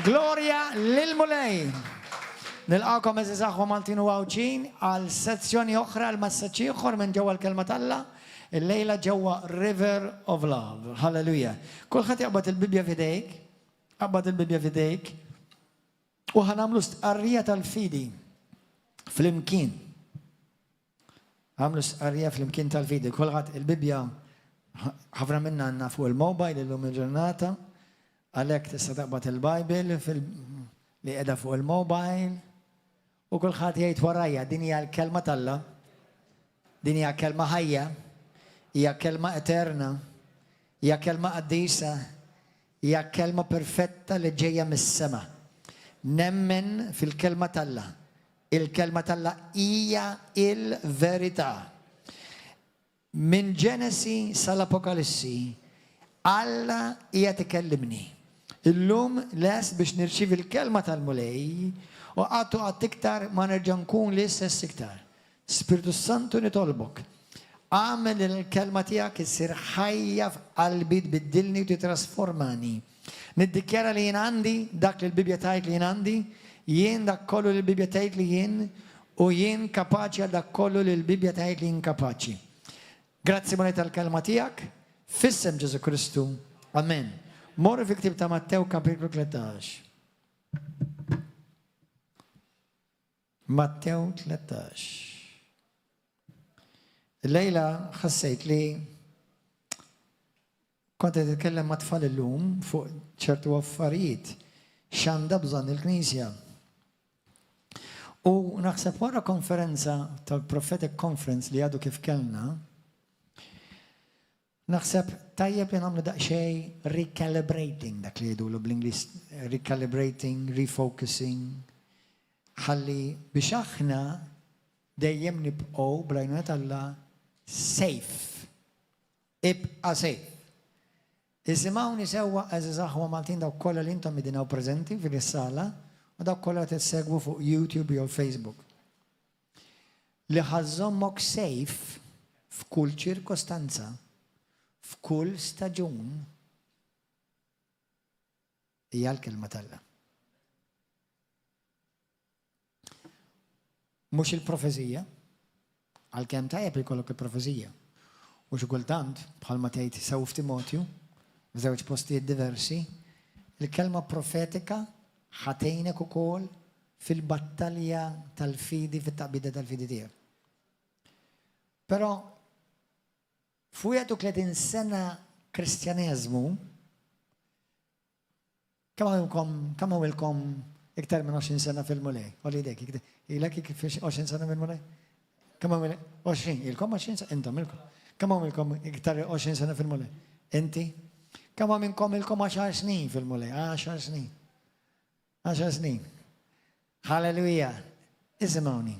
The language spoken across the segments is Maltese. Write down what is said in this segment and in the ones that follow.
Gloria lil-Mulej. Nilqawkom eżiż aħwa Maltin u Għawġin għal sezzjoni oħra għal massaġġi oħra minn ġewwa l-kelma talla il-lejla ġewwa River of Love. Halleluja. Kulħadd jaqbad il-Bibbja f'idejk, qabad il-Bibbja f'idejk u ħanamlu stqarrija tal-fidi fl-imkien. Għamlu stqarrija fl-imkien tal-fidi. Kulħadd il-Bibbja ħafna minna għandna fuq il-mobile illum il-ġurnata. Għalhekk tista' taqbad il-Bible li qiegħda fuq il-mobile u kulħadd jgħid warajja din hija l-kelma talla, din hija kelma ħajja, hija kelma eterna, hija kelma qaddisa, hija kelma perfetta li ġejja mis-sema. Nemmen fil-kelma talla. Il-kelma talla hija il-verità. Min Ġenesi sal-Apokalissi Alla hija tikellimni. Illum les biex nirċivi l-kelma tal-Mulej u għat iktar ma nerġa' nkun li stess iktar. Spiritu Santu nitolbok. Għamel il-kelma tiegħek issir ħajja f'qalbi tbiddilni u titrasformani. Niddikjara li jien għandi dak li l-Bibbja tgħid li jien għandi, jien dak kollu li l-Bibbja tgħid li jien u jien kapaċi għal dak kollu li l-Bibbja tgħid li jien kapaċi. Grazzi Mulej tal-kelma tiegħek. Fissem Ġesu Kristu. Amen. Morru fi ktib ta' Mattew kapitlu 13. Mattew 13. Lejla ħassejt li kont qed titkellem ma' tfal illum fuq ċertu affarijiet x'għandha bżonn il-Knisja. U naħseb wara konferenza tal-Prophetic Conference li għadu kif kellna, naħseb tajjeb li nagħmlu daqsxejn recalibrating dak li jgħidulu bl-Ingliż, recalibrating, refocusing, ħalli biex aħna dejjem nibqgħu bl-għajnuna Alla safe. Ibqa' safe. Isimgħuni sewwa eżiż aħwa Maltin dawk kollha li intom midinaw preżenti fil-sala u dawk kollha tissegwu fuq YouTube jew Facebook. Li ħażommok safe f'kull ċirkostanza, f'kull staġun hija l-kelma talla. Mhux il-profezija, għalkemm tajjeb ikollok il-profezija. U xi kultant bħalma tgħid sew f'Timotju, f'żewġ postijiet diversi, il-kelma profetika ħatejnek ukoll fil-battalja tal-fidi, fit-taqbida tal-fidi tiegħek. Però fuq 30 sena Kristjaneżmu, kemm għamilkom iktar minn 20 sena fil-Mulej? Olli dek, ilek 20 sena fil-Mulej? Kemm għamilek? 20, ilkom 20 sena? Intom ilkom. Kemm għamilkom iktar 20 sena fil-Mulej? Inti? Kemm għamilkom ilkom 10 snin fil-Mulej? 10 snin. 10 snin. Halleluja. Isimgħuni.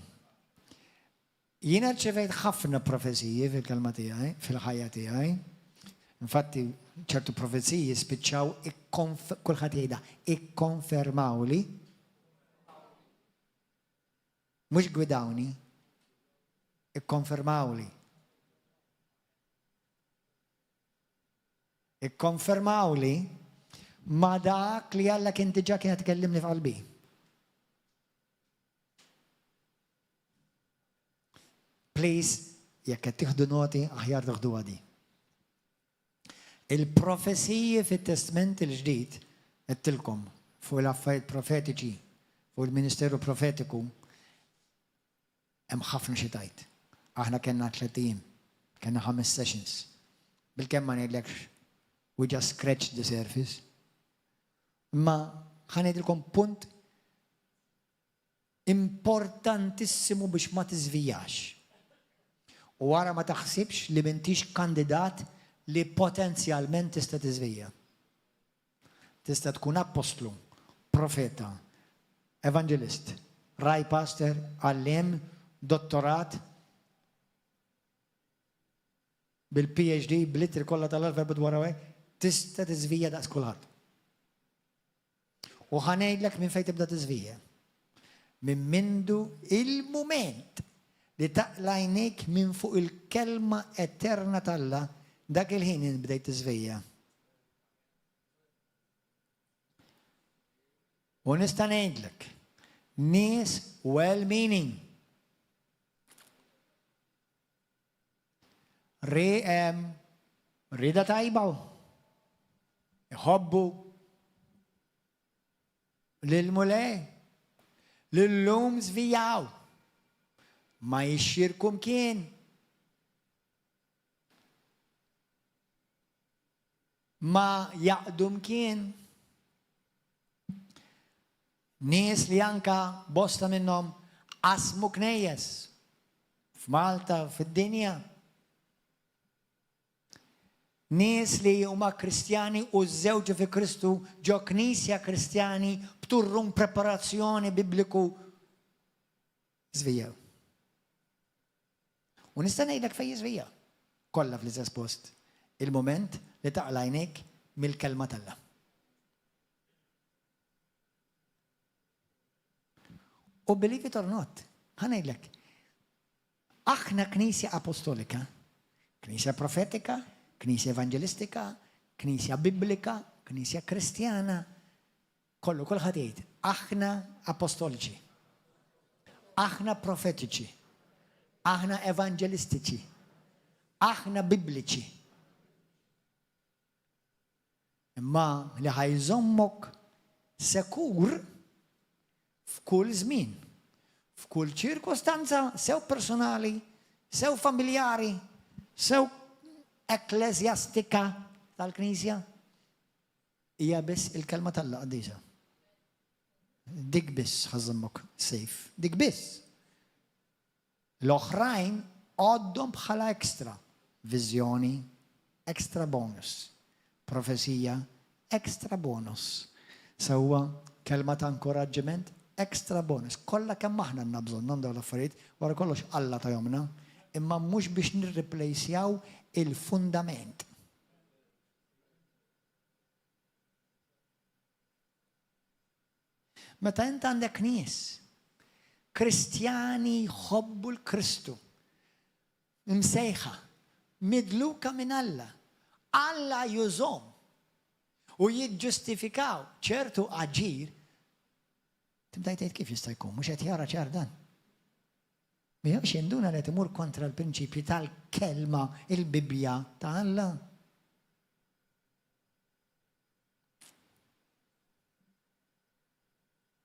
Jiena rċevejt ħafna profeziji fil-kelma tiegħi, fil-ħajja tiegħi. Infatti ċertu profeziji spiċċaw kulħadd jgħidha ikkonfermawli. Mhux gwidawni, ikkonfermawli. Ikkonfermawli ma dak li Alla kien diġà kien tkellimni f'qalbi. Please, jekk qed tieħdu noti, aħjar taħdu għadi. Il-profesiji fit-Testament il-ġdid qedtilkom fuq l-affarijiet profetiċi, fuq il-Ministeru Profetiku, hemm ħafna xi tajt. Aħna kellna 30, kellna 5 sessions. Bil-kemm ma ngħidlekx, we just scratched the surface. Ma ħanejdilkom punt importantissimu biex ma tiżvijax. U wara ma taħsibx li m'intix kandidat li potenzjalment tista' tiżvija. Tista' tkun apostlu, profeta, evangelist, raj pastor, għalliem, dottorat, bil-PhD, bil-ittri kollha tal-alfabet wara tista' tiżvija daqs kulħadd. U ħanejdlek minn fejn tibda tiżvija. Minn mindu il-mument li taqla għajnejk minn fuq il-kelma eterna talla, dak il-ħin bdejt tiżvija. U nista' ngħidlek, nies well-meaning. Rida tajba, iħobbu lil-mulej, lil-lum żvijaw, ma jixxirku mkien. Ma jaqdu mkien. Nies li anka bosta minnhom qasmu knejjes f'Malta, fid-dinja. Nies li huma Kristjani u żewġu fi Kristu ġo knisja Kristjani b'turrum preparazzjoni bibliku żvijaw. U nista' ngħidlek fejn jiżvija. Kollha fl-istess post. Il-moment li taqla' għajnejk mill-kelma tal-Alla. U believe it or not, ħanajdlek, aħna knisja apostolika, knisja profetika, knisja evangelistika, knisja biblika, knisja kristjana, kulħadd jgħid, aħna apostoliċi, aħna profetiċi, aħna evangelistiċi, aħna bibliċi. Imma li ħajżommok sekur f'kull żmien, f'kull ċirkostanza, sew personali, sew familjari, sew ekklesjastika tal-Knisja, hija biss il-kelma tal-Alla qaddiża. Dik biss ħażommok sejf, dik biss. L-oħrajn għoddhom bħala ekstra, viżjoni, ekstra bonus, profezija, ekstra bonus. Sewwa kelma ta' inkoraġġiment, ekstra bonus. Kollha kemm aħna għandna bżonn nagħmlu l-affarijiet wara kollox Alla tajhomna, imma mhux biex nirreplejsjaw il-fundament. Meta int għandek nies Kristjani jħobbu l-Kristu, msejħa, midluka minn Alla, Alla jużhom u jiġġustifikaw ċertu aġir, tibda jtejt kif jista' jkun, mhux qed jara ċar dan. Mhijiex jinduna li timur kontra l-prinċipji tal-kelma, il-Bibbja ta' Alla.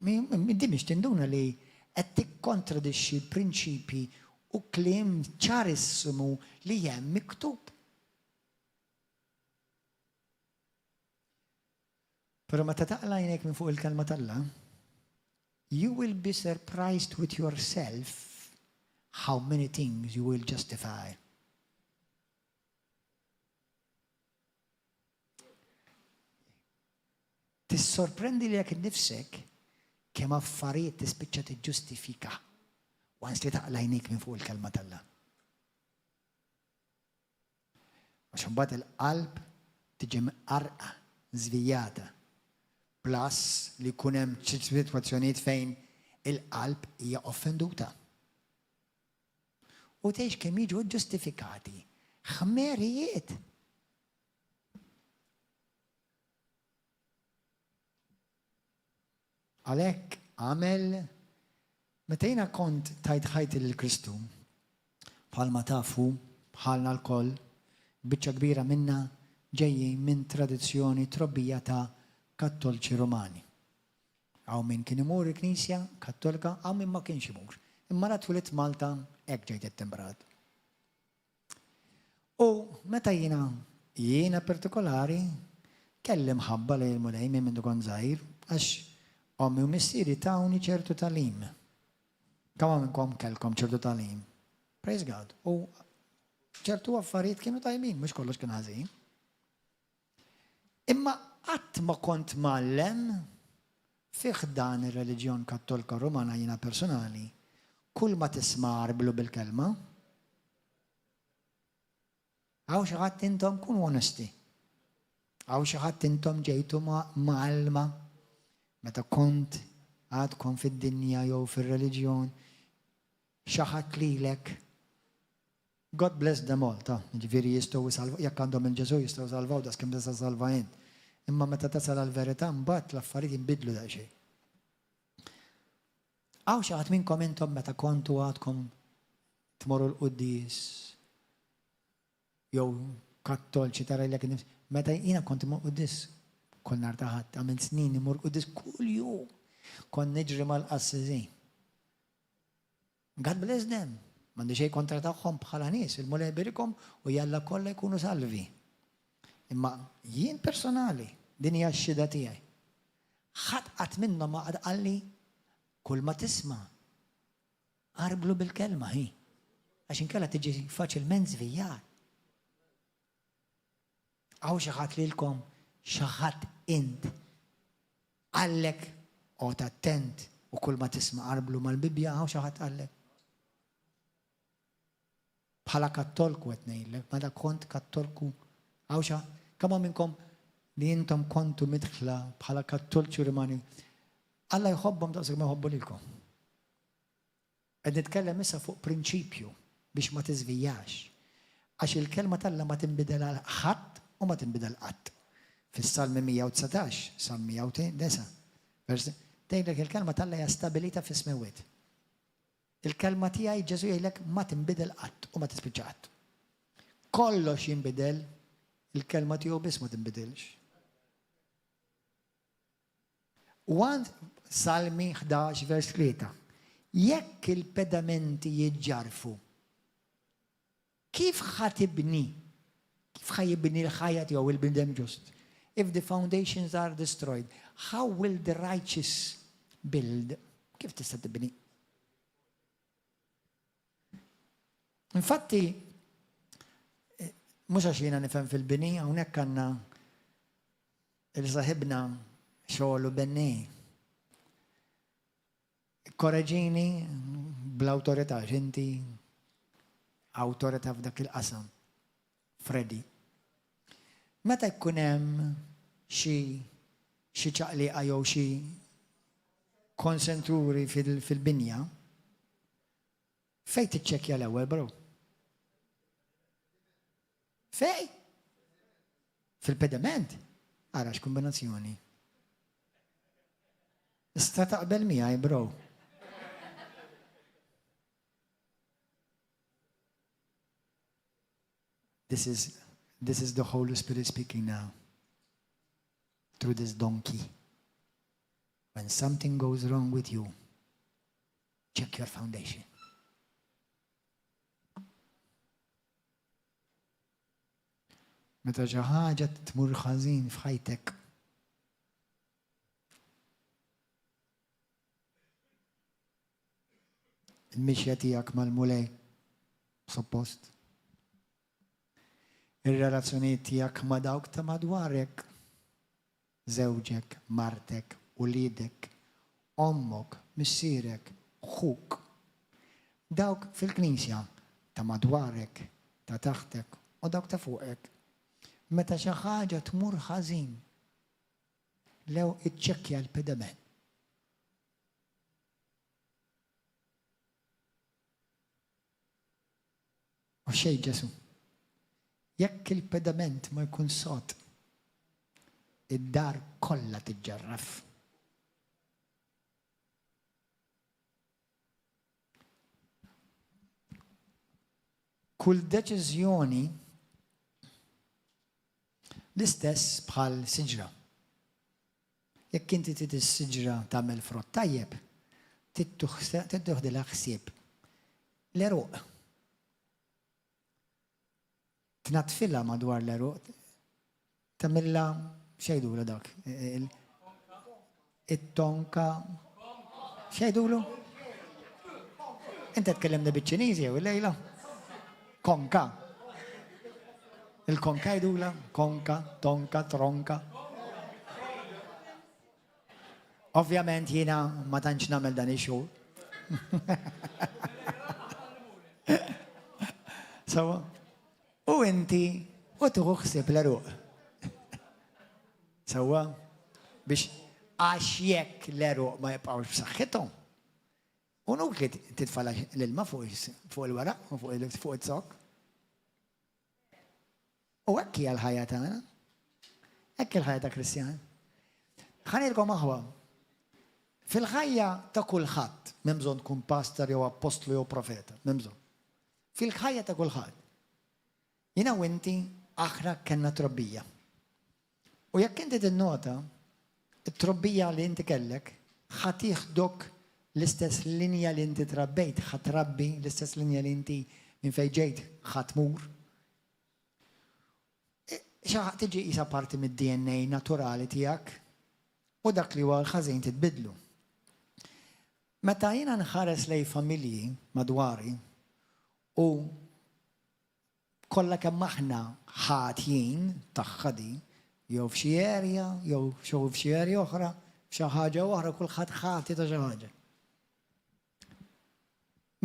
Di mhix tinduna li qed tikkontradixxi l-prinċipji u kliem ċarissimu li hemm miktub. Però meta taqla' għajnejk minn fuq il-kelma tal-Alla, you will be surprised with yourself how many things you will justify. Tissorprendi li jekk innifsek kemm affarijiet tispiċċa tiġġustifika once li taqla' għajnejk minn fuq il-kelma tal-Alla. Għax imbagħad il-qalb tiġi mqarqa, żvijata. Plus li jkun hemm sitwazzjonijiet fejn il-qalb hija offenduta. U tgħix kemm jiġu ġustifikati ħmerijiet. Għalhekk għamel meta jiena kont tajt ħajti lill-Kristu bħalma tafu bħalna l-koll biċċa kbira minna ġejjin minn tradizzjoni trobbija ta' Kattoliċi Romani. Għaw min kien imur il-Knisja Kattolika, għaw min ma kienx imur. Imma la twilit Malta, hekk ġejt it-tembrat. U meta jiena partikolari, kelli mħabba li l-mulej minn dukon żgħir, għax ommi u missieri tawni ċertu talim. Kemm minnkom kellkom ċertu talim. Praise God. U ċertu affarijiet kienu tajmin, mhux kollox kien ħażin. Imma qatt ma kont mallem fih dan ir-reliġjon Kattolika Romana jiena personali, kull ma tisma' arblu bil-kelma, għaw xi ħadd intom kun onesti. Għaw xi ħadd intom ġejtu ma'alma meta kont għadkom fid-dinja jew fir-reliġjon, xi ħadd lilek. God bless them all, ta' ġifieri jistgħu jsalvaw, jekk għandhom il-Ġesu jistgħu salvaw das kemm tista' salva int. Imma meta tasal għall-verità mbagħad l-affarijiet jinbidlu daqsxejn. Għaw xaħat minnkom intom meta kontu għadkom tmorru l-quddis, jew kattolċi tara l-ek nifs. Meta jina konti mor quddis, kull nhar ta' Ħadd, għamil snin imur quddis kull jum. Kon niġri mal-qassiżin. God bless them. M'għandi xejn kontra tagħhom bħala nies, il-mulej birikom u jalla kollha jkunu salvi. Imma jien personali, din hija x-xida tiegħi. Ħadd qatt minnhom ma qad qalli kull ma tisma' arblu bil-kelma hi. Għax inkella tiġi faċilment żvijjar. Għaw xi ħadd lilkom xi ħadd int għallek qgħod attent u kull ma tisma' arblu mal-Bibbja għaw xi ħadd għallek. Bħala kattolku qed ngħidlek, meta kont kattolku għaw xi kemm minnkom li intom kontu midħla bħala kattolċi rimani. Alla jħobbhom daqshekk ma jħobbu lilkom. Qed nitkellem issa fuq prinċipju biex ma tiżvijax. Għax il-kelma tal-Alla ma tinbidel għal ħadd u ma tinbidel qatt. Fis-Salmi 119, Salmi 109. Tgħidlek il-kelma tal-Alla hija stabilita fis-smewiet. Il-kelma tiegħi Ġesu jgħidlek ma tinbidel qatt u ma tispiċċa qatt. Kollox jinbidel, il-kelma tiegħu biss ma tinbidilx. Salmi 11, vers 3. Jekk il-pedamenti jiġġarfu, kif ħatibni? Kif ħajibni l-ħajja tiegħu il-bnedem ġust? If the foundations are destroyed, how will the righteous build? Kif tista' tibni? Infatti, mhux għax jiena nifhem fil-bini, hawnhekk għandna il-saħibna xogħlu bennej. Korreġini bl-awtorità, inti awtorità f'dak il-qasam. Freddy. Meta jkun hemm xi ċaqliqa jew xi konsentruri fil-binja, fejn tiċċekkja l-ewwel, bro? Fej? Fil-pedament? Ara x'kombinazzjoni. Ista taqbel miegħi, bro. This is the Holy Spirit speaking now through this donkey. When something goes wrong with you, check your foundation. Meta xi ħaġa tmur ħażin f'ħajtek, il-mixja tiegħek mal-mulej suppost. Ir-relazzjonijiet tiegħek ma' dawk ta' madwarek, żewġek, martek, uliedek, ommok, missierek, ħuk. Dawk fil-knisja ta' madwarek, ta' taħtek u dawk ta' fuqek. Meta xi ħaġa tmur ħażin, lew iċċekkja l-pedament. U xejn Ġesu. Jekk il-pedament ma jkun sod, id-dar kollha tiġġarraf. Kull deċiżjoni l-istess bħal siġra. Jekk inti trid is-siġra tagħmel frott tajjeb, tidduħdilha ħsieb l-eruq. Tnatfilha madwar l-eruq, tagħmilha xejdulu dak. It-tonka. Xejdulu? Inti tkellimni biċ-Ċiniżi jew illejla? Konka. Il-konka jdula, konka, tonka, tronka. Ovvjament jiena ma tantx nagħmel dan ix-xogħol. So, u inti u tieħu ħsieb l-eruq. Sewwa biex għax jekk l-eruq ma jibqgħux b'saħħithom. U nuk li titfala l-ilma fuq il-waraq u fuq it-sok. U hekk hija l-ħajja tagħna. Hekk il-ħajja ta' Kristjan. Ħanilkom aħwa. Fil-ħajja ta' kulħadd, m'hemm bżonn tkun pastor jew apostlu jew profeta, m'hemm bżonn. Fil-ħajja ta' kulħadd. Jiena u inti aħna kellna trobbija. U jekk inti tinnota, it-trobbija li inti kellek ħadd jieħdok l-istess linja li inti trabbejt, ħadd trabbi l-istess linja li inti minn fejn ġejt ħadd mur. Tiġi qisha parti mid-DNA naturali tiegħek u dak li huwa l-ħażin titbidlu. Meta jiena nħares lej familji madwari u kollha kemm aħna ħatjin taħħadi jew f'xi area, jew f'xi area oħra, f'xi ħaġa oħra kulħadd ħati ta' xi ħaġa.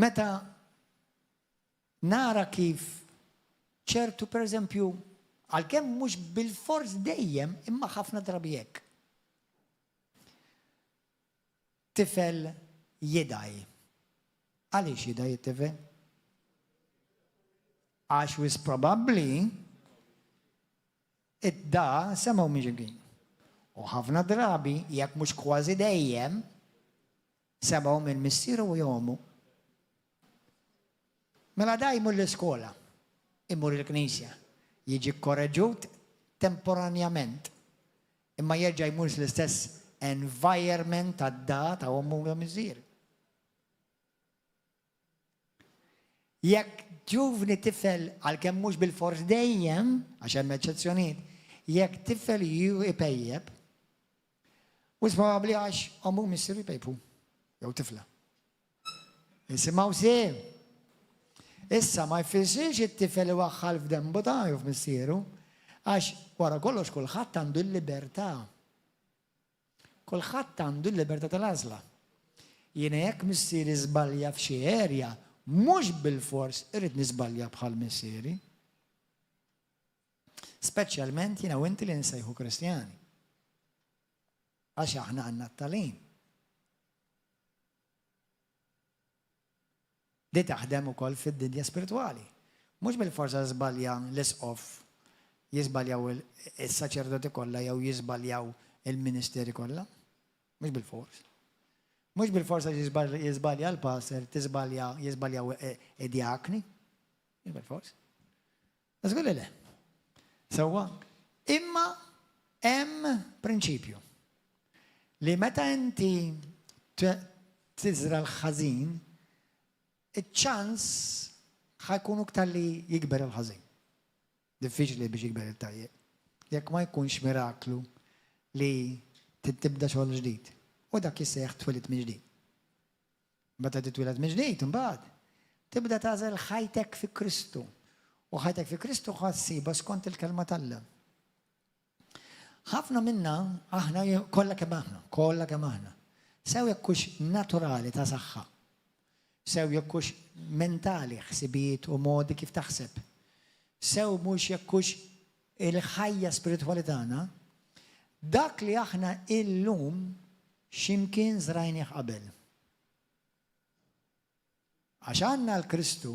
Meta nara kif ċertu pereżempju għalkemm mhux bil-fors dejjem imma ħafna drabi hekk. Tifel jidaj. Għaliex jidaj it-tifel? Għax wis probabbli id-da semgħu miġigin. U ħafna drabi jekk mhux kważi dejjem semgħu minn missieru u jomu. Mela da jmur l-iskola, imur il-knisja, jiġi korreġut temporanjament, imma jerġa' jmur l-istess environment tad-da ta' ommu u miżier. Jekk ġuvni tifel għalkemm mhux bil-fors dejjem, għax hemm eċċezzjonijiet, jekk tifel ju ipejjeb, wis probabbli għax ommu missieru jpejpu, jew tifla. Isimgħu sew. Issa ma jfissirx it-tifel iwaħħal f'dembu ta' jew f'missieru, għax wara kollox kulħadd għandu l-libertà. Kulħadd għandu l-libertà tal-għażla. Jiena jekk missieri żbalja f'xi area, mhux bil-fors irrid niżbalja bħal missieri. Speċjalment jiena u inti li nsejħu Kristjani. Għax aħna għandna t-tagħlim. Di taħdem ukoll fid-dinja spiritwali. Mhux bil-forsa żbalja l-isqof, jiżbaljaw is-saċerdoti kollha jew jiżbaljaw il-ministeri kollha. Mhux bil-fors. Mhux bil-forsa jiżbalja l-passer, jiżbaljaw id-diakni. Mhux bil-fors. Żgur le. Sewwa, imma hemm prinċipju li meta inti tiżra l-ħażin, iċ-ċans ħajkun iktar li jikber il-ħażin. Diffiċli biex jikber il-tajjeb. Jekk ma jkunx miraklu li tibda xogħol ġdid. U dak jisseħ twilid minn ġdid. Meta titwiled minn ġdid, imbagħad tibda tażel ħajtek fi Kristu. U ħajtek fi Kristu ħassiba skont il-kelma tal-Alla. Ħafna minna aħna kollha kemm aħna. Sew jekkux naturali ta' saħħa. Sew jekkux mentali ħsibiet u modi kif taħseb. Sew mhux jekkux il-ħajja spiritwali tagħna, dak li aħna illum x'imkien żrajnih qabel. Għax għandna l-Kristu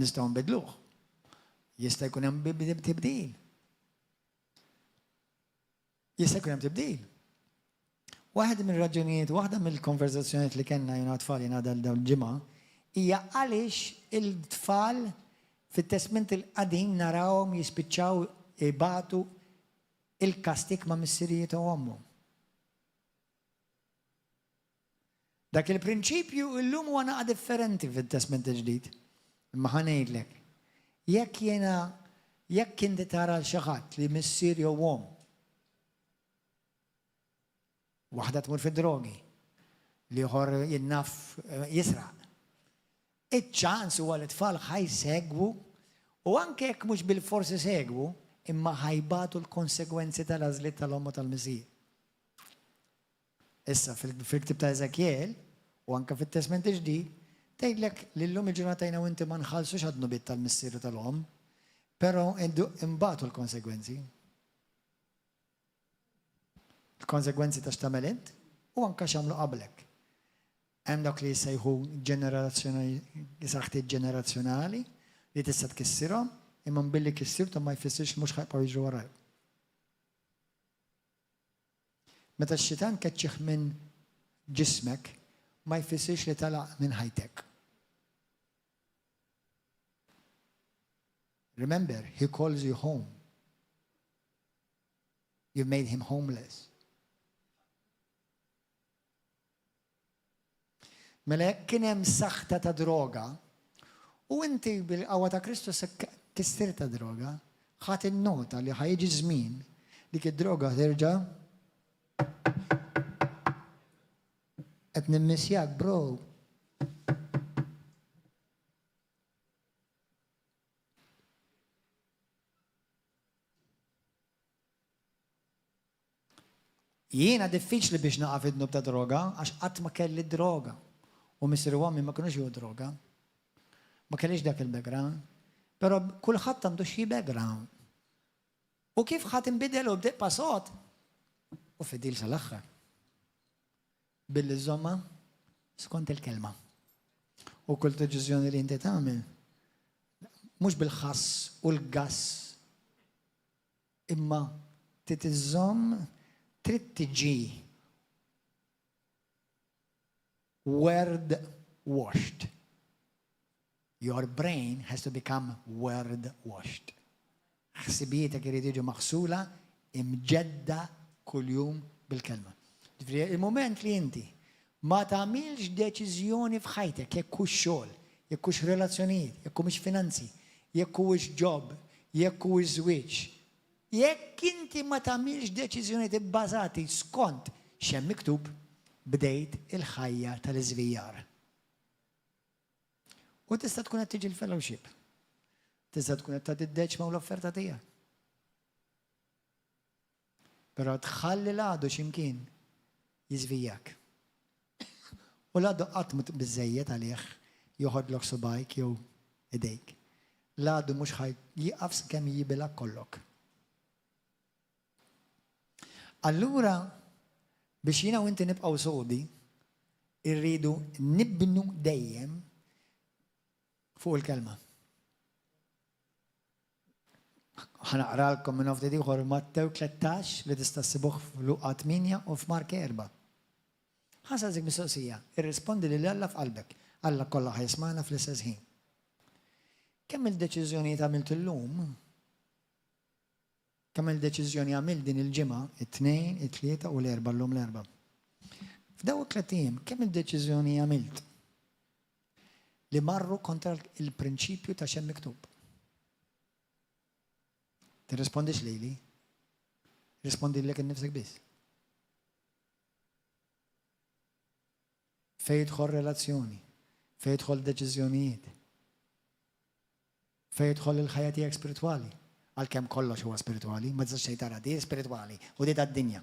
nistgħu nbidluh. Jista' jkun hemm tibdil. Jista' jkun hemm tibdil. Waħda mill-raġunijiet, waħda mill-konverzazzjonijiet li kellna jiena tfal jiena dawn il-ġimgħa hija għaliex il-tfal fit-testament il-qadim narawhom jispiċċaw ibatu il-kastik ma' missirijiet u ommu. Dak il-prinċipju illum huwa naqa' differenti fit-testament il-ġdid. Imma ħanejdlek. Jekk inti tara l xi ħadd li missier jew om, waħda tmur fid-drogi, li ieħor jinnaf jisraq. Iċ-ċans huwa li tfal ħajsegwu u anke jekk mhux bil-forsi segwu, imma ħajbatu l-konsegwenzi tal-għażliet tal-omm u tal-missier. Issa fil-ktib ta' Eżekjel u anke fit-testament il-ġdid, tgħidlek li llum il-ġurnata jiena u inti ma nħallsux għadnu bit tal-missier u tal-omm, però imbagħtu l-konsegwenzi. Il-konsegwenzi ta' x'tagħmel int u anke x'għamlu qablek. Hemm dak li jsejħu ġenerazzjonali li tista' tkissirhom, imma billi kissirtu ma jfissirx mhux ħajbqgħu jiġru warajk. Meta x-xitan keċċieħ minn ġismek ma jfissirx li talaq minn ħajtek. Remember, he calls you home. You made him homeless. Mela jekk kien hemm saħta ta' droga, u inti bil-qawwa ta' Kristus kistir ta' droga, ħadd innota li ħajġi żmien dik id-droga terġa' qed nimmissjak, bro. Jiena diffiċli biex naqaf id-dnub ta' droga, għax qatt ma kelli droga. U Mr. Wammi ma kinux jew droga. Ma kellix dak il-background. Però kulħadd għandu xi background. U kif ħadd inbidel u bdeq pasot u fidil sal-aħħar. Billi żomma skont il-kelma. U kull deċiżjoni li inti tagħmel mhux bil-ħass u l-gass imma titiżomm trid tiġi word washed. Your brain has to become word washed. ħsibijiet irid jiġu maħsula imġedda kuljum bil-kelma. Il-moment li inti ma tagħmilx deċiżjoni f'ħajtek jekk hux xogħol, jekk hux relazzjonijiet, jekk hux finanzi, jekk hux job, jekk hux żwieġ. Jekk inti ma tagħmilx deċiżjonijiet ibbażati skont x'hemm miktub, bdejt il-ħajja tal-iżvijar. U tista' tkun qed tiġi l-fellowship. Tista' tkun qed tagħti d-deċma u l-offerta tiegħek. Però tħalli l-għadu x'imkien jiżvijak. U l-għadu qatt biżżejjed għalih joħodlok subajk jew idejk. L-għadu mhux jieqaf kemm jibilak kollok. Allura biex jiena u inti nibqgħu sodi, irridu nibnu dejjem fuq il-kelma. Ħanaqralkom minn ftit ieħor Mattew 13 li tista' ssibuh f'Luqa 8 u f'Mark 4. Ħasasik mistoqsija, irrispondi lil Alla f'qalbek. Alla kollha ħajsmana fl-istess ħin. Kemm il-deċiżjonijiet għamilt illum? Kemm il-deċiżjoni għamil din il-ġimgħa, it-tnejn, it-tlieta u l-erba' llum l-erba'. F'daw it-tliet ijiem, kemm il-deċiżjoni għamilt li marru kontra il-prinċipju ta' xemm miktub? Tirrispondix lili? Rispondi lek innifsek biss. Fejn jidħol relazzjoni, fejn jidħol deċiżjonijiet, fejn jidħol il-ħajja tiegħek spiritwali. Għalkemm kollox huwa spiritwali, ma tistax xejn tara di spiritwali u di tad-dinja.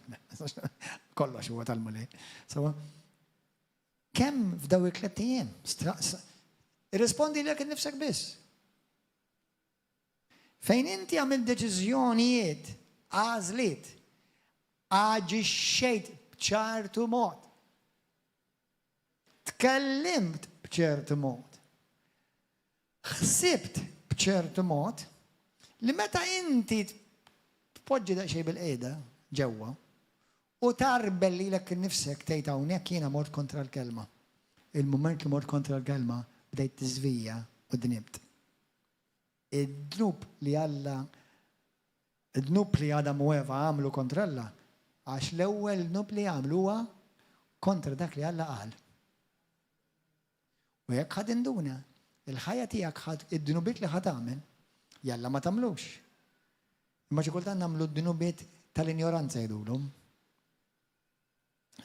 Kollox huwa tal-mulej. Sawa? Kemm f'daw il-tliet ijiem? Irrispondi lek innifsek biss. Fejn inti għamil deċiżjonijiet, għażliet, aġixxejt b'ċertu mod. Tkellimt b'ċertu mod. Ħsibt b'ċertu mod. Li meta inti tpoġġi daqsxejn bil-qiegħda ġewwa u tarbel lilek innifsek tgħid hawnhekk jiena mort kontra l-kelma. Il-mument li mort kontra l-kelma bdejt tiżvija u dnibt. Id-dnub li Adam u Eva għamlu kontra Alla għax l-ewwel dnub li għamlu huwa kontra dak li Alla qal. U jekk ħad induna, il-ħajja tiegħek ħadd id-dnubiet li ħad tagħmel jalla ma tamlux. Imma xi kultant nagħmlu d-dinubiet tal-injoranza jgħidulhom.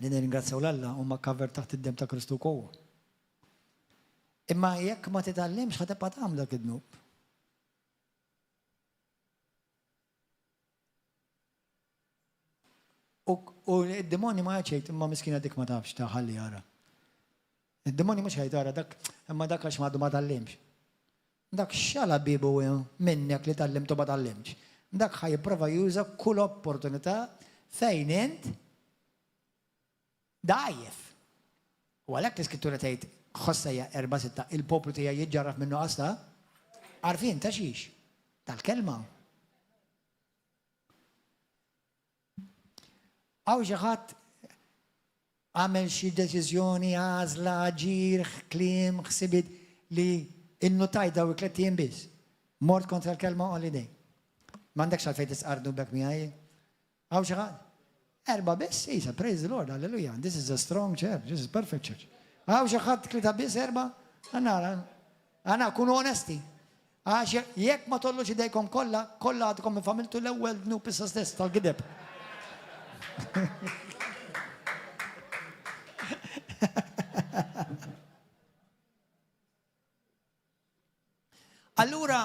Li nirringrazzaw l-Alla huma kkaver taħt id-dem ta' Kristu kowu. Imma jekk ma titgħallimx ħad tibqa' tagħmel dak id-dnub. U id-demoni ma jgħid imma miskina dik ma tafx ta' ħalli jara. Id-demoni mhux ħajtara dak imma dak għax m'għadu ma tallimx. Dak xala bibu minnek li tallimtu ma tallimx. Dak ħaj jipprova juża kull opportunità fejn int dajjef. U għalhekk l-iskrittura tgħid ħossejja 4-6 il-poplu tiegħi jiġġarraf minnu qasta għarfien ta' xiex tal-kelma. Għaw xi ħadd għamel xi deċiżjoni, għażla, ġir, kliem, ħsibit li innotaj daw it-3 jiem biss. Mort kontra l-kelma holiday. M'għandekx għalfejn tisqardu bekk miegħi. Għaw xi ħadd? 4 biss, isa, praise the Lord, hallelujah. This is a strong church, this is perfect church. Għaw xi ħadd 3 biss, 4? Għana, kunu onesti. Għax jekk ma tollux idejkom kollha għadkom familtu l-ewwel dnub issa stess tal-gideb. Allura,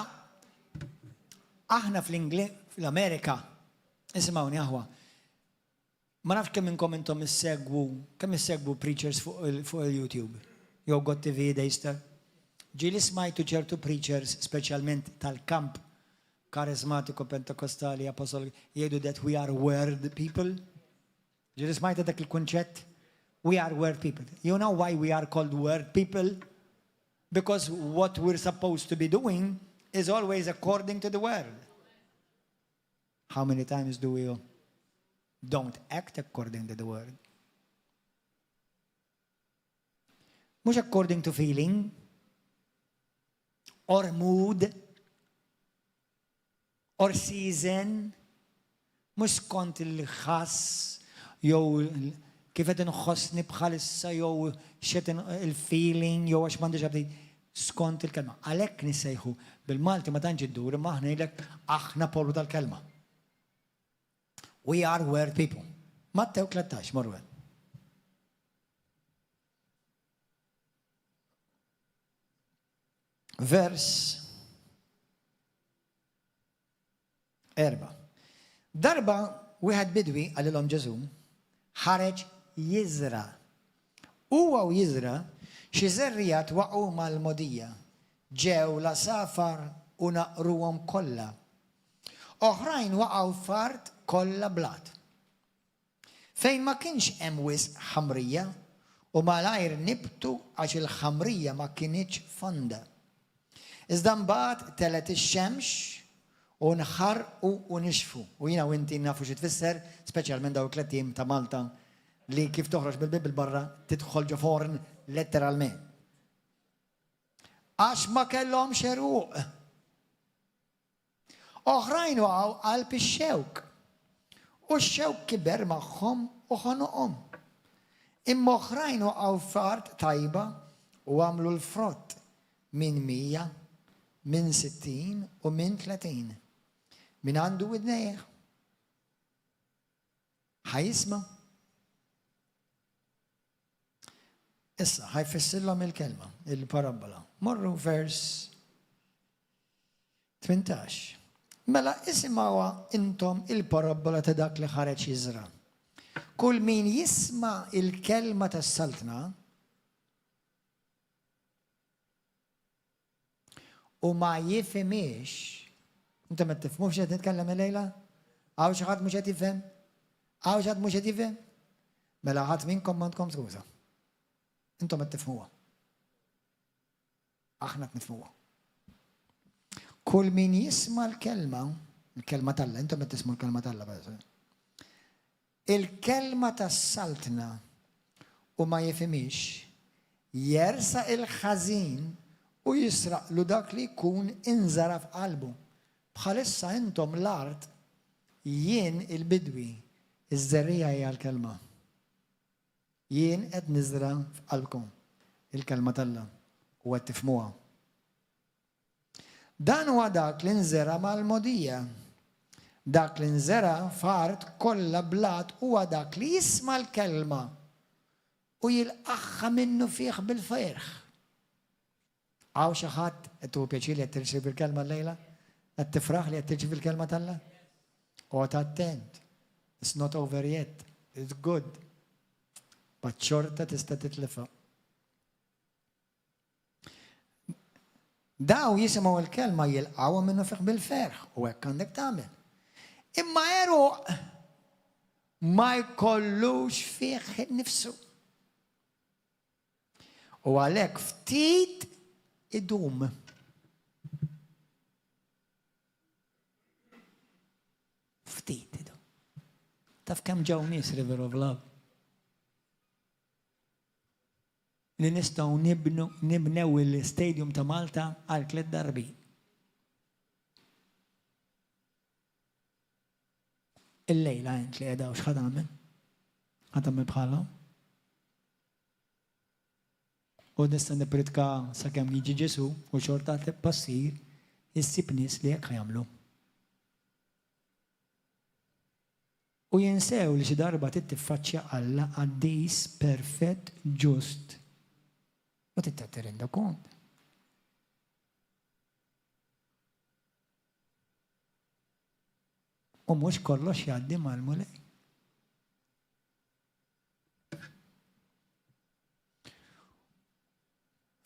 aħna fl-Amerika, isimgħuni aħwa, ma nafx kemm inkom intom issegwu preachers fuq il-YouTube. Jew God TV, Dejster. Ġieli smajtu ċertu preachers, speċjalment tal-kamp karismatiku pentekostali apostoliku, jgħidu that we are word people. Ġieli smajtu dak il-kunċett? We are word people. You know why we are called word people? Because what we're supposed to be doing is always according to the word. How many times do we don't act according to the word? Mux according to feeling, or mood, or season, mux skont il-ħass, jew kif qed inħossni bħalissa jew xed il-feeling jew għax m'għandix għabdi skont il-kelma. Għalhekk nissejħu bil-Malti ma tantx iddur imma aħna ngħidlek aħna poplu tal-kelma. We are word people. Mattew 13 morru. Vers 4. Darba wieħed bidwi għalilhom Ġesu ħareġ jizra. Huwa u jizra xi żerrijat waqgħu mal-modija. Ġew la safar u naqruhom kollha. Oħrajn waqgħu fart kollha blat. Fejn ma kienx hemm wisq ħamrija u malajr nibtu għax il-ħamrija ma kienx fonda. Iżda mbagħad telet ix-xemx u nħarqu u nixfu. U jiena u inti nafu xi tfisser, speċjalment daw it-3 jiem ta' Malta li kif toħroġ bil-Bibbel barra tidħol ġo forn letteralment. Għax ma kellhom xeruq. Oħrajn waqgħu qalb ix-xewk. U x-xewk kiber magħhom u ħanoqhom. Imma oħrajn waqgħu f'art tajba u għamlu l-frott minn 100, minn 60 u minn 30. Min għandu widnejh ħajisma. Issa ħajfissilhom il-kelma, il-parabola. Morru vers 18. Mela isimgħuha intom il-parabola ta' dak li ħareġ jiżra. Kull min jisma' il-kelma tas-saltna u ma jifhimix. Intom ma tifhmux qed nitkellem illejla? Għaw xi ħadd mhux qed jifhem? Għaw xi ħadd mhux qed jifhem? Mela ħadd minnkom m'għandkom skuża. Intom qed tifhmuha. Aħna qed nifhmuha. Kull min jisma' l-kelma, il-kelma talla, intom qed tismu l-kelma talla bħal. Il-kelma tas-saltna u ma jifhimix jersa il-ħażin u jisraqlu dak li jkun inżara f'qalbu. Bħalissa intom l-art jien il-bidwi, iż-żerrija hija l-kelma. Jien qed niżra f'qalbkom il-kelma talla u qed tifhmuha. Dan huwa dak li nżera mal-modija. Dak li nżera f'art kollha blat huwa dak li jisma' l-kelma u jilqaħħa minnu fih bil-ferħ. Għaw xi ħadd qed hu pjaċir li qed tirċi bil-kelma llejla? Qed tifraħ li qed tirċi bil-kelma talla? Qgħod attent. It's not over yet. It's good. But xorta tista' titlifha. Daw jisimgħu l-kelma jilqgħuha minnu fih bil-ferħ u hekk għandek tagħmel. Imma eruq ma jkollux fih innifsu. U għalhekk ftit idum. Ftit idum. Taf kemm ġew nies River of Love? li nistgħu nibnew il-Stadium ta' Malta għal 3 darbi. Il-lejla li qiegħda u x'ħad għamel? Ħadd għamel bħalhom? U nista' nippritka sakemm jiġi Ġesu u xorta tibqa' ssir issib nies li hekk jagħmlu. U jinsew li xi darba trid tiffaċċja Alla qaddis perfett ġust. U trid tirrenda kont. U mhux kollox jgħaddi mal-mulej.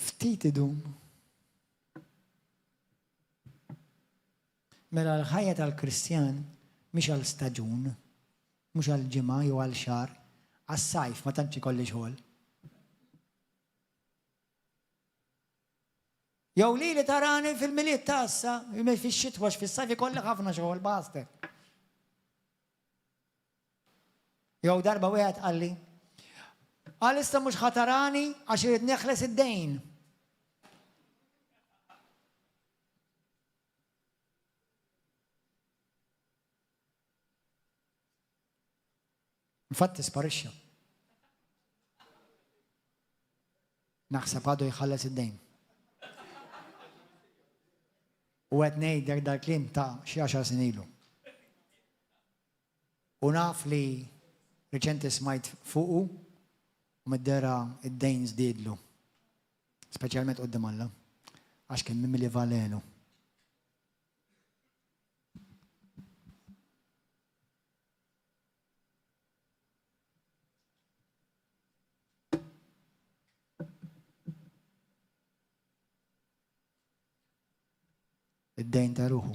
Ftit idum. Mela l-ħajja tal-Kristjan mhix għal staġun, mhux għal ġimgħa jew għal xahar, għas-sajf ma tantx ikolli xogħol. Jew lili tarani fil-miliet ta' issa, fix-xitwa fis-sajf ikolli ħafna xogħol basta. Jew darba wieħed qalli, issa mhux ħatarani għax irid neħles id-dejn. Infatti sparixxa. Naħseb għadu jħalles id-dejn. U qed ngħidlek dal-kliem ta' xi 10 snin ilu. U naf li riċenti smajt fuqu u middera id-dejn żdiedlu. Speċjalment quddiem Alla għax kien mimli valenu. Id-dejn ta' ruħu.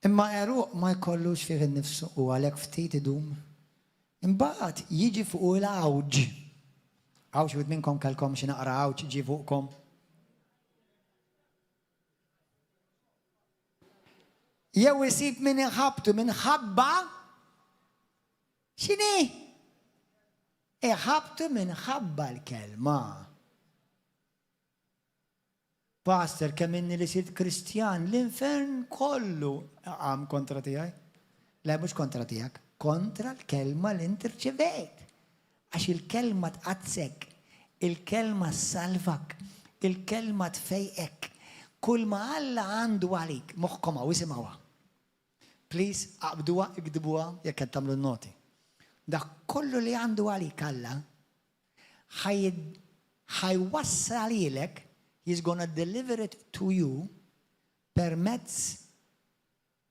Imma eruq ma jkollux fih innifsu u għalhekk ftit idum. Imbagħad jiġi fuq l-għawġ. Għawġ wid minnkom kellkom xi naqra għawġ jiġi fuqkom. Jew isib min iħabtu minħabba x'inhi? Iħabtu minħabba l-kelma. Pastor, kemm inni li sirt Kristjan, l-infern kollu għam kontra tiegħi. Le mhux kontra tiegħek, kontra l-kelma li inti rċevejt. Għax il-kelma tqazzek, il-kelma salvak, il-kelma tfejqek. Kull ma Alla għandu għalik, moħħkom għaw isimgħuha. Please, aqbduha, ikdbuha jekk qed tagħmlu n-noti. Dak kollu li għandu għalik Alla ħajwassal lilek. He's gonna deliver it to you permezz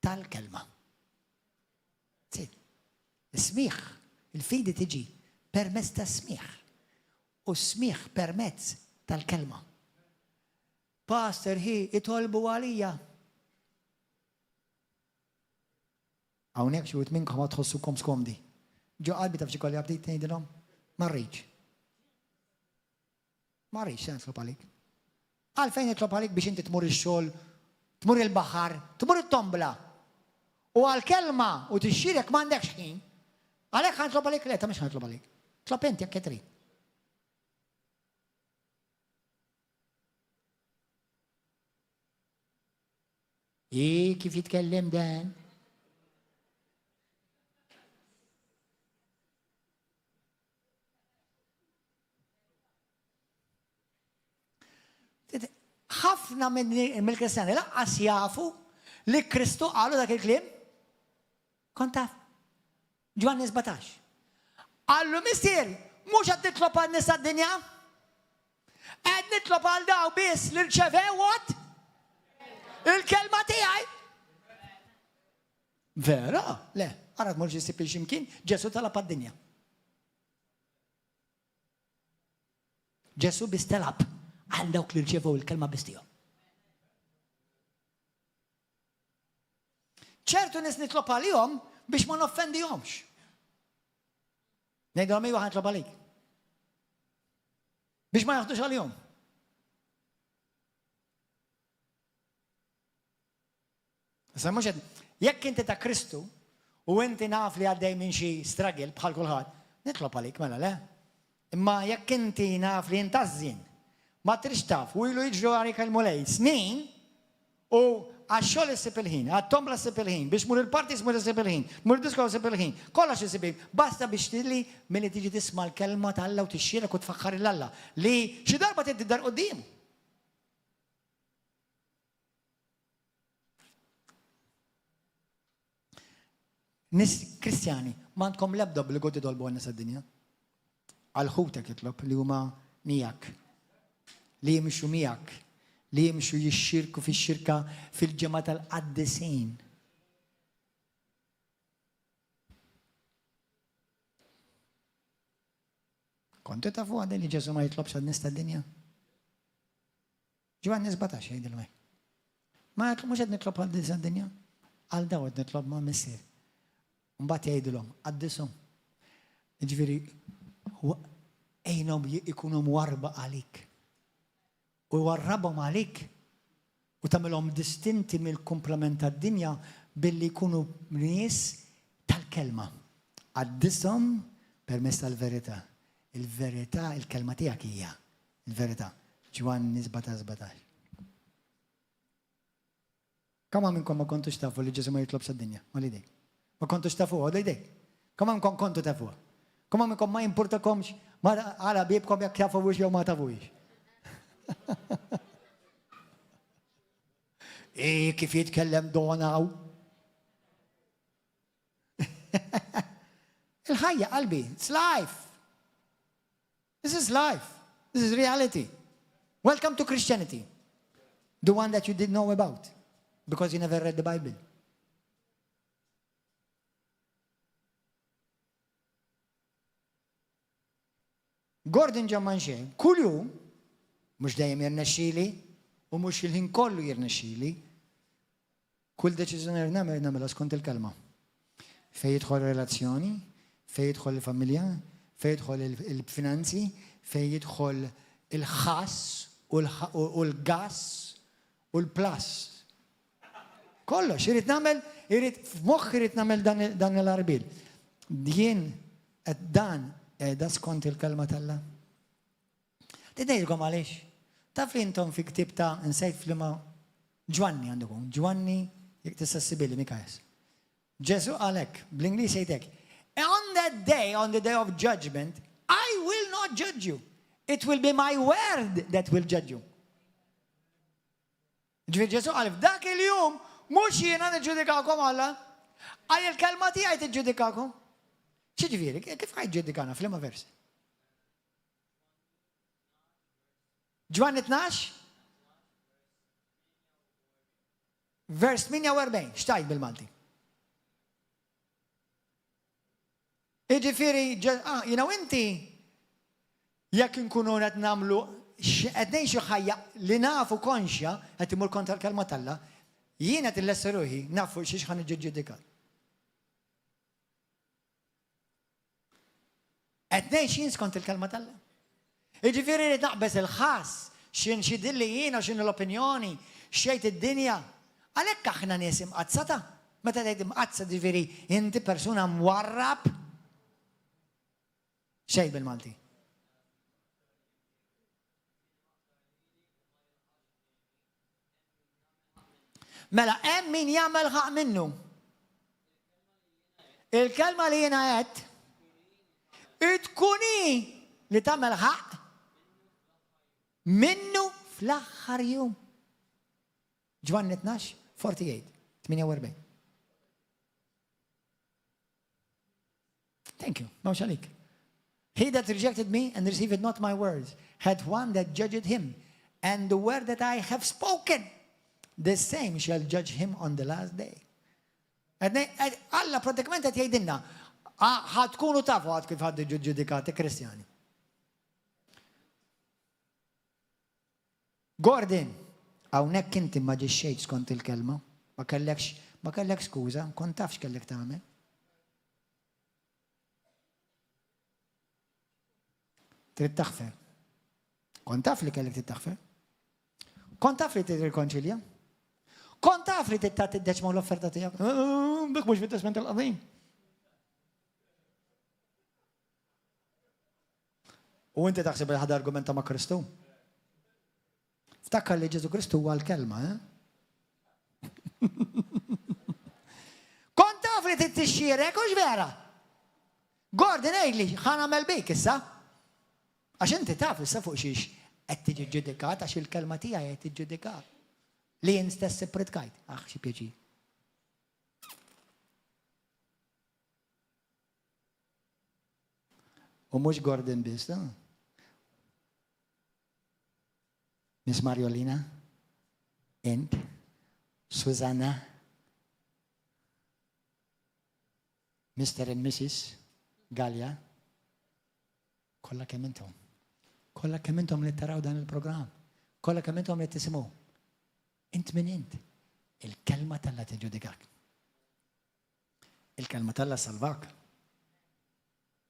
tal-kelma. Smieħ, il-fidi tiġi permezz ta' smieħ. U smieħ permezz tal-kelma. Pastor, itolbu għalija. Hawnhekk xi wħud minnkom ma tħossukom skomdi. Ġo qalbi taf xi kolli bdejt ngħidilhom? Ma rridx. Ma rridx se nitlob għalik. Għalfejn nitlob għalik biex inti tmur ix-xogħol, tmur il-baħar, tmur it-tombla. U għal-kelma u tixxirek m'għandekx ħin. Għalhekk ħanitlob għalik le, ta' mhux ħanitlob għalik. Tlob inti jekk trid. Kif jitkellem dan? ħafna mill-Kristjani laqqas jafu li Kristu qalu dak il-kliem. Kont taf? Ġwanni 17. Qallu mistier, mhux qed nitlob għan-nies tad-dinja? Qed nitlob għal daw biss li rċevew il-kelma tiegħi. Vera? Le, ara tmur ġisib il-ximkien, Ġesu talab għad-dinja. Ġesu biss talab għal dawk li rċevew il-kelma biss tiegħu. ċertu nies nitlob għalihom biex ma noffendihomx. Ngħidulhom ejwa ħanitlob għalik. Biex ma jaħdux għalihom. Issa mhux jekk inti ta' Kristu u inti naf li għaddej minn xi struggle bħal kulħadd, nitlob għalik mela le. Imma jekk inti naf li intażżin, ma trix taf, u ilu jiġru għalik għal-mulej snin, u għax-xogħol issib il-ħin, għat-tombla issib il-ħin, biex mur il-parti issib il-ħin, mur il-disko issib il-ħin, kollax issib il-ħin, basta biex tilli milli tiġi tisma' l-kelma tal-Alla u tixxielek u tfaħħar l-Alla li xi darba tiddi dar quddiem. Nis Kristjani, ma għandkom l-ebda obbligu tidolbu għan-nies għad-dinja. Għal-ħutek jitlob li huma miegħek, li jimxu miegħek, li jimxu jixxirku fix-xirka fil-ġimgħa tal-qaddisin. Kontu tafu għadin li Ġesu ma jitlobx għad-nies tad-dinja? Ġwanni 17 jgħidilhom hekk. Ma mhux qed nitlob għad-nies tad-dinja, għal daw qed nitlob ma' missier. Mbagħad jgħidilhom qaddishom. Jiġifieri ejnhom ikunu mwarba għalik. U warrabhom għalik u tagħmilhom distinti mill-kumplament tad-dinja billi jkunu nies tal-kelma. Qaddishom permezz tal-verità. Il-verità, il-kelma tiegħek hija il-verità. Ġwanni 17. Kemm minnkom ma kontux tafu li Ġesu ma jitlobx għad-dinja? Mal-idej. Ma kontux tafu għadu idej. Kemm minnkom kontu tafu? Kemm minnkom ma jimpurtakomx ma għala bibkom jekk tafux jew ma tafux? Kif jitkellem donaw? Il-ħajja qalbi, it's life. This is life. This is reality. Welcome to Christianity. The one that you didn't know about because you never read the Bible. Gordon ġa Manchè, kull jum, mhux dejjem jirnexxieli u mhux il-ħin kollu jirnexxieli, kull deċiżjoni nagħmilha skont il-kelma. Fejn jidħol relazzjoni, fejn jidħol il-familja, fejn jidħol il-finanzi, fejn jidħol il-ħass u l-gass u l-plus. Kollox, irid nagħmel, f'moħħ irid nagħmel dan l-arbil. Jien dan da skont il-kelma tal-Alla. Tidejlkom għaliex. Taf li intom fi ktib ta' nsejt flima Ġwanni għandukom. Ġwanni jek tista' ssibili Mikajas. Ġesu għalek, bl-Ingliż jgħidek, on that day, on the day of judgment, I will not judge you. It will be my word that will judge you. Ġifieri Ġesu għal f'dak il-jum mhux jiena niġġudikakom Alla, għal il-kelma tiegħi tiġġudikakom. ċiġifieri, kif ħaj ġudikana fl-imma versi? Ġwanni 12? Vers 48, xtajt bil-Malti. Iġifieri, inti jekk inkunu qed nagħmlu qed ngħixu ħajja li nafu konxja qed imur kontra l-kelma tal-Alla, jien qed illessi ruħi nafu xiex ħan iġġudikat. Qed ngħix jien skont il-kelma tal-Alla. Iġifieri li naqbes il-ħass x'inxidilli jiena x'inhu l-opinjoni, xejn id-dinja. Għalhekk aħna nies imqazzata. Meta tgħid imqazza ġifieri inti persuna mwarrab xejn bil-Malti. Mela hemm min jagħmel ħaq minnu. Il-kelma li jiena qed tkuni li tagħmel ħaq minnu fl-aħħar jum. Ġwanni 12, 48. Thank you. Mawx għalik. He that rejected me and received not my words had one that judged him, and the word that I have spoken, the same shall judge him on the last day. Alla pratikament qed jgħidilna ħadkunu tafu għad kif ħaddu ġudikati Kristjani. Gordon, hawnhekk inti ma ġixxejt skont il-kelma, ma kellekx skuża, kont taf x'kellek tagħmel. Trid taħfer. Kont taf li kellek tittaħfer? Kont taf li tirrikonċilja? Kont taf li tittat id-deċma l-offerta tiegħek? Bik mhux fit-testament tal-qadim. U inti taħseb li ħad argumenta ma' Kristu? Ftakkar li Ġesu Kristu huwa l-kelma, Kont taf li tixxierek u x'vera? Gordon ngħidli ħa nagħmel bik issa. Għax inti taf issa fuq xiex qed tiġi ġudikat għax il-kelma tiegħi qed tiġġudikat. Li jien stess ippritkajt, xi pjaċir. U mhux Gordon biss, Miss Mariolina, int, Susanna, Mr. and Mrs. Gallia, kollha kemm intom. Kollha kemm intom li taraw dan il-programm. Kollha kemm intom li tisimgħu. Int min int. Il-kelma talla tiġġudikak. Il-kelma talla salvak.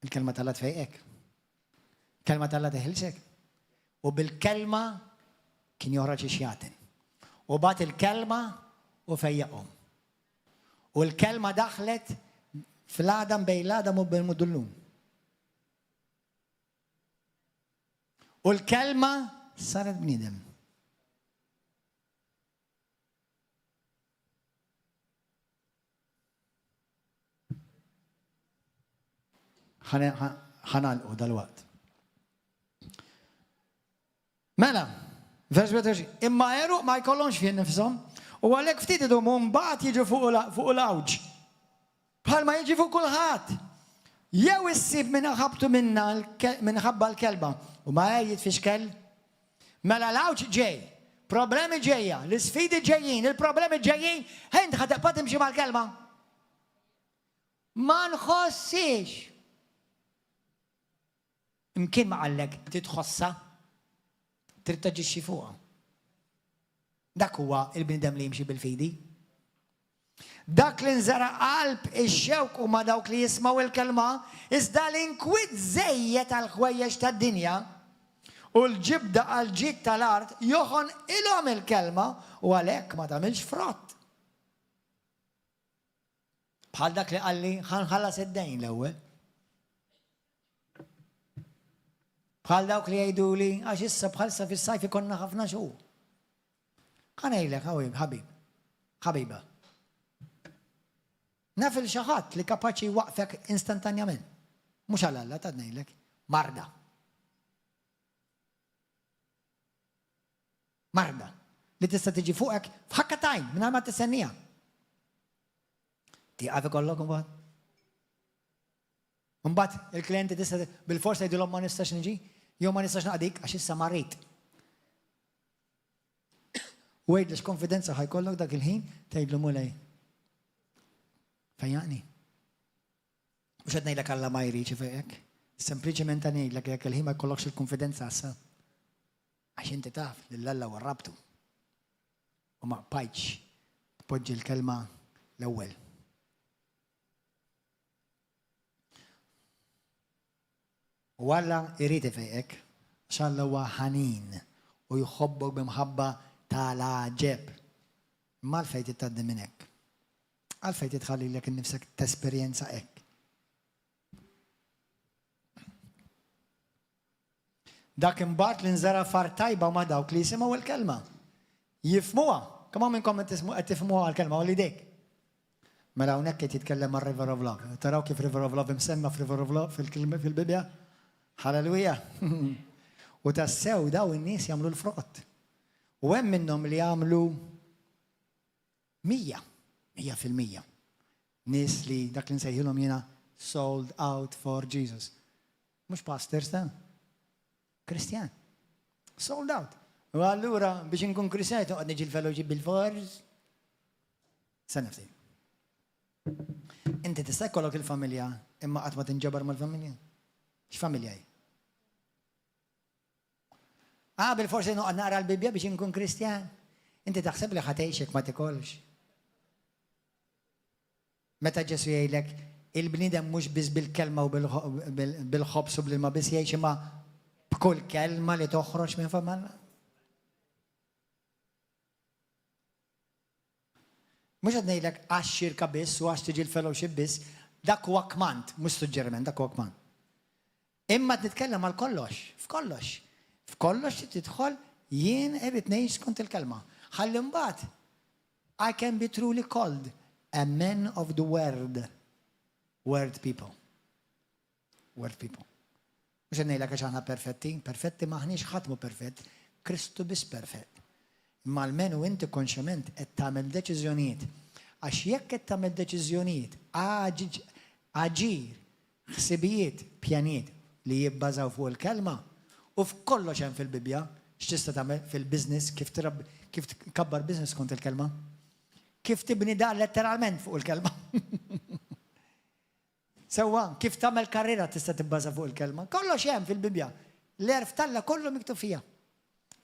Il-kelma talla tfejqek. Il-kelma talla teħilsek. U bil-kelma kien joħroġ ix-xjatin. U bat il-kelma u fejjaqhom. U l-kelma daħlet fl-Adam bejn l-Adam u bil-Mudullum. U l-kelma saret bniedem. ħanalqu dal-waqt. Mela, vers 20, imma eru ma jkollhomx fih nifshom u għalhekk ftit idhom mbagħad jiġu fuq l-awġ. Bħalma jiġi fuq kulħadd. Jew issib minn ħabtu minħabba l-kelba u ma jitfixkel. Mela l-awġ ġej, problemi ġejja, l-isfidi ġejjin, il-problemi ġejjin, ħint ħadd timxi mal-kelma. Ma nħossix. Imkien ma qallek titħossa, trid taġixxi fuqha. Dak huwa il-bniedem li jimxi bil-fidi. Dak li nżara qalb ix-xewq huma dawk li jismaw il-kelma, iżda l-inkwit żejjed għall-ħwejjeġ tad-dinja u l-ġibda għall-ġid tal-art joħon ilhom il-kelma u għalhekk ma tagħmilx frott. Bħal dak li qalli ħanħallas id-dejn l-ewwel. Bħal dawk li jgħiduli għax issa bħalsa fis-sajf ikonna ħafna xhur. Ħanejlek ħabiba. Naf il xi ħadd li kapaċi waqfek instantanjament. Mhux għal-Alla ta' ngħidlek, marda. Marda li tista' tiġi fuqek f'ħakkatejn mingħajr ma tistennija. Tieqaf ikollok imbagħad. Imbagħad il-klijenti tista' bil-forsa jgħidulhom ma nistax niġi, jew ma nistax naqdik għax issa marrit. U għejdlex konfidenza ħajkollok dak il-ħin tgħidlu mulej. Fejjaqni. Mhux qed ngħidlek Alla ma jridx fejqek. Sempliċement ngħidlek jekk il-ħin ma jkollokx il-konfidenza issa. Għax inti taf li l-Alla warrabtu. U ma qbajtx tpoġġi l-kelma l-ewwel. U Alla jrid ifejqek għax Alla huwa ħanin u jħobbok b'imħabba tal-għaġeb. Ma l-fejt titgħaddi minn hekk. Għalfejn titħallilek innifsek tesperjenza hekk. Dak imbagħad li nżara far tajba ma' dawk li jisimgħu l-kelma. Jifhmuha. Kemm minnkom qed tifhmuha l-kelma u lidek. Mela hawnhekk qed jitkellem mar-River of Love. Taraw kif River of Love imsemma f'River of Love fil-Bibbja? Halleluja. U tassew daw in-nies jagħmlu l-frott. U hemm minnhom li jagħmlu 100%. Nies li dak li nsejħilhom jiena sold out for Jesus. Mhux pastors ta' Kristjan. Sold out. U allura biex inkun Kristjan toqgħod niġi l-fellowship bil-fors. Sa nifsi. Inti tista' jkollok il-familja imma qatt ma tinġabar mal-familja. X'familja hi? Bil-forsi noqgħod naqra l-Bibbja biex inkun Kristjan. Inti taħseb li ħatgħixek ma tikollx. Meta Ġesu jgħidlek il-bniedem mhux biss bil-kelma u bil-ħobs u bil-ma biss jgħix imma b'kull kelma li toħroġ minn fam Alla. Mhux qed ngħidlek għax xirka biss u għax tiġi l-fellowship biss, dak huwa kmand, mhux suġġeriment, dak huwa kmand. Imma titkellem għal kollox, f'kollox. F'kollox tidħol jien irid ngħix skont il-kelma. Ħalli mbagħad I can be truly called a man of the word. Word people. Word people. Mux ngħidlek għax aħna perfetti maħniex ħadd mhu perfett, Kristu biss perfett. Imma l-menu inti konxjament qed tagħmel deċiżjonijiet. Għax jekk qed tagħmel deċiżjonijiet, aġir, ħsibijiet, pjanijiet li jibbażaw fuq il-kelma u f'kollox hemm fil-Bibbja, x'tista' tagħmel fil-business, kif tkabbar business kont il-kelma? Kif tibni dar letteralment fuq il-kelma? Sewwa, kif tagħmel karriera tista' tibbaża fuq il-kelma? Kollox hemm fil-Bibbja. L-erf talla kollu miktub fiha.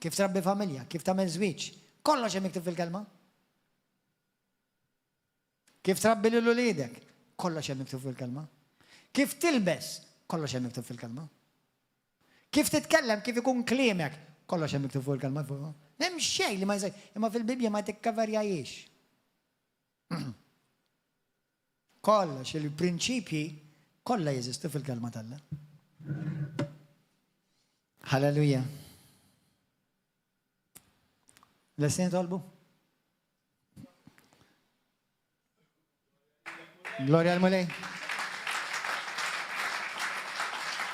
Kif trabbi familja, kif tagħmel żwieġ, kollox hemm miktub fil-kelma. Kif trabbi lil uliedek, kollox hemm miktub fil-kelma. Kif tilbes, kollox hemm miktub fil-kelma. Kif titkellem, kif ikun kliemek, kollox hemm miktub fuq il-kelma. Hemm xejn li ma jsir, imma fil-Bibbja ma tikkavarjajiex. Kollox il-prinċipji kollha jeżistu fil-kelma talla. Halleluja. Lessin tolbu? Gloria al-Mulej.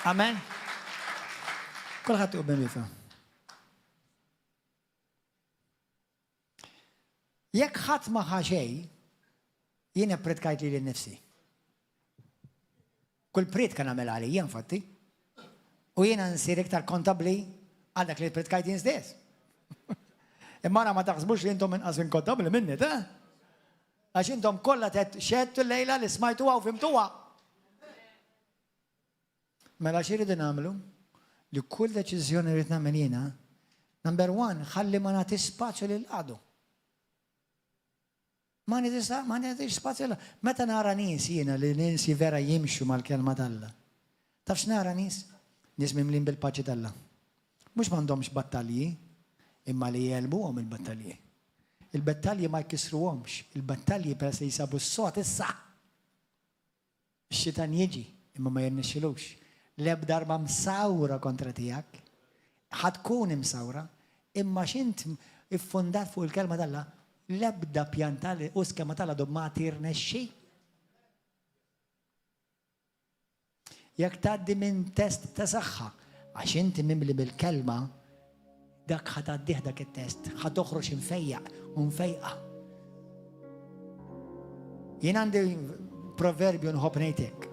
Amen. Kulħadd uqbel bifa. Jekk ħadd ma ħa xejn, jien appredkajt li nnifsi. Kull prit kan nagħmel għalija infatti. U jiena nsir iktar kontabbli għal dak li appredkajt jien stess. Imma ma taħsbux li intom inqas inkontabbli minni, ta? Għax intom kollha xedtu l-lejla li smajtuha u fimtuha. Mela x'iridu nagħmlu? Li kull deċiżjoni rrid nagħmel jiena, number one, ħalli ma nagħti spazju lil għadu. Ma nagħti spazju. Meta nara nies jiena li nies vera jimxu mal-kelma talla. Tafx nara nies? Nies mimlin bil-paċi talla. Mhux m'għandhomx battalji, imma li jelbuhom il-battalji. Il-battalji ma jkissruhomx, il-battalji peress li jisabu s-sot issa. X-xitan jiġi, imma ma jirnexxilux. L-ebda darba msawra kontra tiegħek, ħadkun imsawra, imma x'int iffundat fuq il-kelma talla, l-ebda pjantali u skema talla ma tirnexxi. Jekk tgħaddi minn test ta' saħħa, għax inti mimli bil-kelma, dak ħataddih dak it-test, ħatoħroġ infejjaq u mfejqa. Jien għandi proverbju nħobb ngħidlek.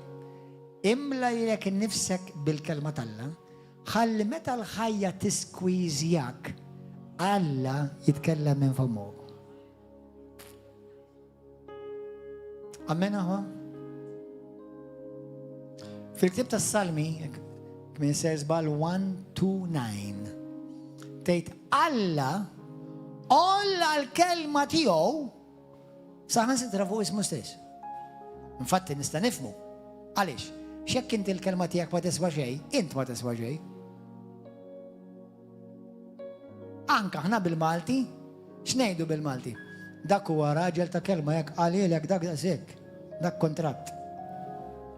Imla jek nifsek bil-kelma talla, ħalli meta l-ħajja tiskwizjak, Alla jitkellem minn fommu. Amen aħwa? Fil-ktib tas-Salmi, kmin sejs bal 1-2-9, tgħid Alla olla l-kelma tiegħu saħan sitra fuq ismu stess. Infatti nista' nifhmu. Għaliex? X'jekk inti l-kelma tiegħek ma tiswa xejn, int ma tiswa xejn. Anka aħna bil-Malti, x'ngħidu bil-Malti? Dak huwa raġel ta' kelma jekk qalilek dak daqshekk, dak kontratt.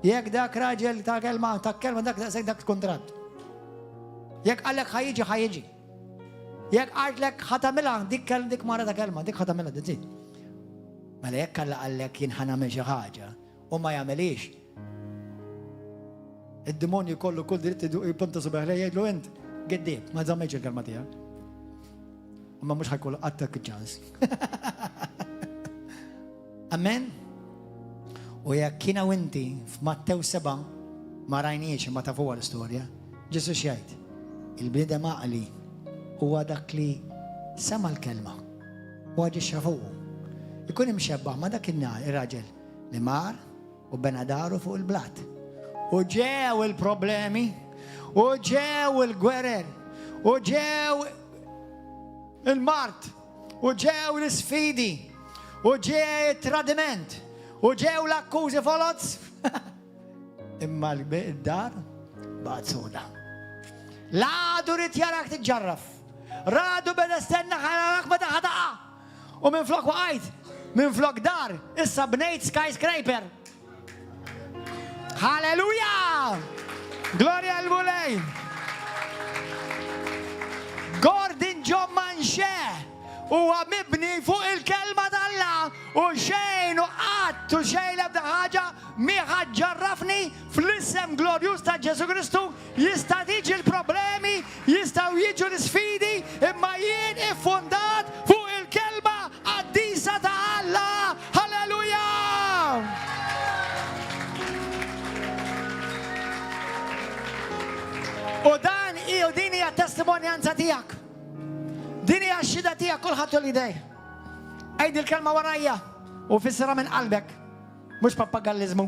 Jekk dak raġel ta' kelma dak daqshekk dak kontratt. Jekk qalek ħajjiġi. Jekk għartlek ħatamilha dik mara ta' kelma, dik ħatamilha dik. Mela jekk għallek jien ħanamel xi ħaġa u ma jagħmelix. Id-demonju kollu kull dritt jippunta subeħ lej jgħidlu int għeddieb, ma żammejx il-kelma tiegħek. Ma mhux ħajkollu attak ċans. Amen? U jekk kiena u inti f'Mattew 7 ma rajniex ma tafuha l-istorja, Ġesu x'jgħid? Il-bniedem għaqli huwa dak li sema l-kelma u għaġi xafuqu. Ikun imxebbaħ ma dak ir-raġel li mar u benadaru fuq il-blat. U ġew il-problemi, u ġew il-gwerer, u ġew il-mart, u ġew l-sfidi, u ġew il-tradiment, u ġew l-akkużi folozz. Imma l-dar baqgħet soda. L-għadu rrid jarak tiġġarraf. Radu beda stenna ħarak meta ħataqa. U minn flok waqajt, minn flok dar, issa bnejt skyscraper. Halleluja! Gloria għal mulej. Gordon John Manchè huwa mibni fuq il-kelma tal-Alla u xejn u qatt u xejn ebda ħaġa miħadd ġarrafni fl-isem glorjuż ta' Ġesu Kristu jista' tiġi l-problemi, jistgħu jiġu l-isfidi, imma jien iffundat fuq il-kelma qaddisa ta' Alla. Halleluja! U din hija testimonjanza tiegħek. Din hija x-xhieda tiegħek kulħadd jolli dej. Għid il-kelma warajja u fissirha minn qalbek, mhux pappagallizmu.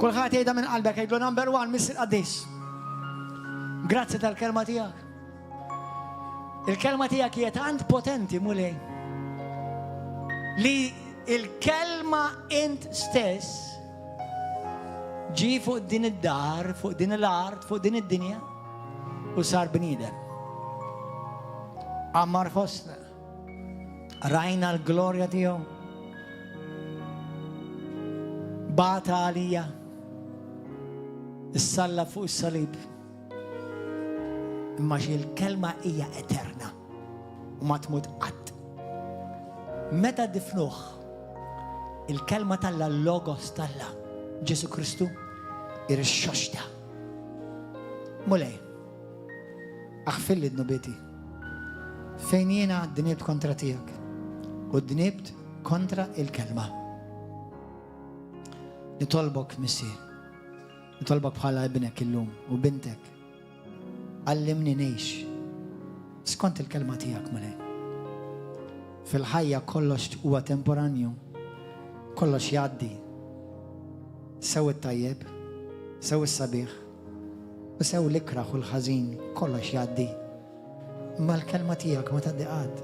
Kulħadd jgħidha minn qalbek, jgħidlu number 1 Mr. Qaddis. Grazzi tal-kelma tiegħek. Il-kelma tiegħek hija tant potenti mulej li il-kelma int stess ġi fuq din id-dar, fuq din l-art, fuq din id-dinja u sar bniedem. Ammar fostna. Rajna l-glorja tiegħu. Bata għalija. Issalla fuq is-salib. Imma xi l-kelma hija eterna u ma tmut qatt. Meta difnuh il-kelma tal-logos tal-la Ġesu Kristu irixxoxta. Mulej, aħfilli d-nubiti. Fejn jiena d-dnibt kontra tiegħek u d-dnibt kontra il-kelma. Nitolbok Missi, nitolbok bħala ibnek illum u bintek. Allimni ngħix skont il-kelma tiegħek mulej. Fil-ħajja kollox huwa temporanju, kollox jgħaddi. Sew it-tajjeb, sew is-sabiħ, u sew l-ikraħ u l-ħażin, kollox jgħaddi. Imma l-kelma tiegħek ma tgħaddi qatt.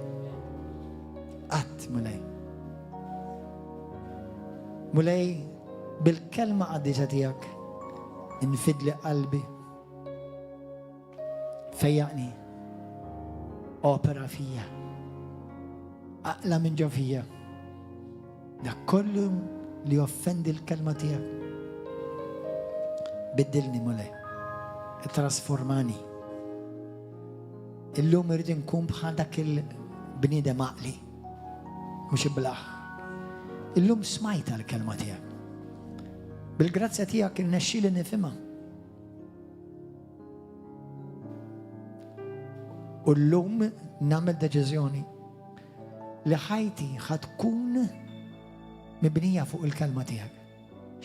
Qatt mulej. Mulej bil-kelma qaddisa tiegħek infidli qalbi. Fejjaqni. Opera fija. Aqla minn ġo fija. Dak kollu li offendi l-kelma tiegħek. Biddilni mulej, trasformani. Illum irrid nkun bħal dak il-bniedem għaqli, mhux iblaħ. Illum smajta l-kelma tiegħek. Bil-grazzja tiegħek irnexxieli nifhimha. U llum nagħmel deċiżjoni li ħajti ħad tkun mibnija fuq il-kelma tiegħek.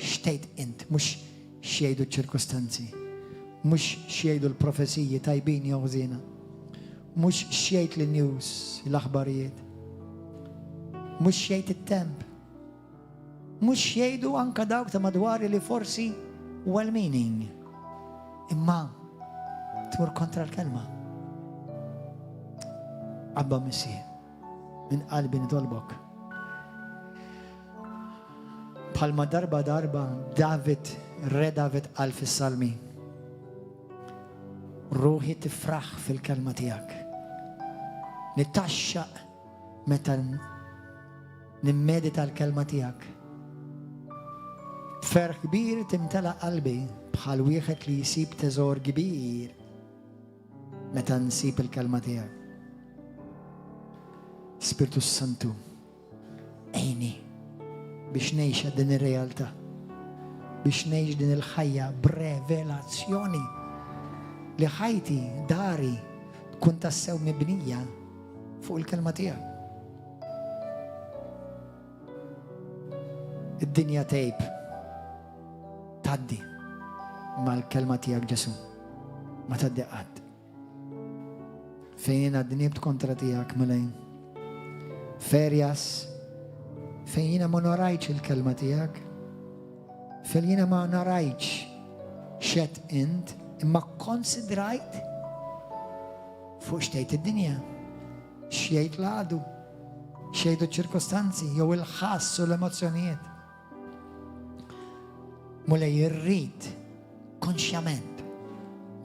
Xtejt int, mhux xjejdu ċ-ċirkostanzi, mhux xjejdu l-profesiji tajbin jew ħżiena, mhux xjejt l-news, l-aħbarijiet, mhux xjejt it-temp, mhux xjejdu anka dawk ta' madwari li forsi well-meaning, imma tmur kontra l-kelma. Abba Missi, minn qalbi nitolbok. Bħalma darba Re David qal fis-Salmi. Ruħi tifraħ fil-kelma tiegħek. Nittaxxaq meta nimmedita l-kelma tiegħek. Ferħ kbir timtela qalbi bħal wieħed li jsib teżor kbir meta nsib il-kelma tiegħek. Spiritu Santu, għejni biex ngħix din ir-realtà, biex ngħix din il-ħajja b'revelazzjoni li ħajti dari tkun tassew mibnija fuq il-kelma tiegħek. Id-dinja tejb tgħaddi mal-kelma tiegħek Ġesu, ma tgħaddi qatt. Fejn jiena dnibt kontra tiegħek mulej. Ferjas fejn jiena ma narajtx il-kelma tiegħek. Fejn jiena ma narajtx x'qed int imma konsidrajt fuq xtejt id-dinja, x'jgħid l-għadu, x'jgħidu ċ-ċirkostanzi jew il-ħass u l-emozzjonijiet. Mulej irrid konxjament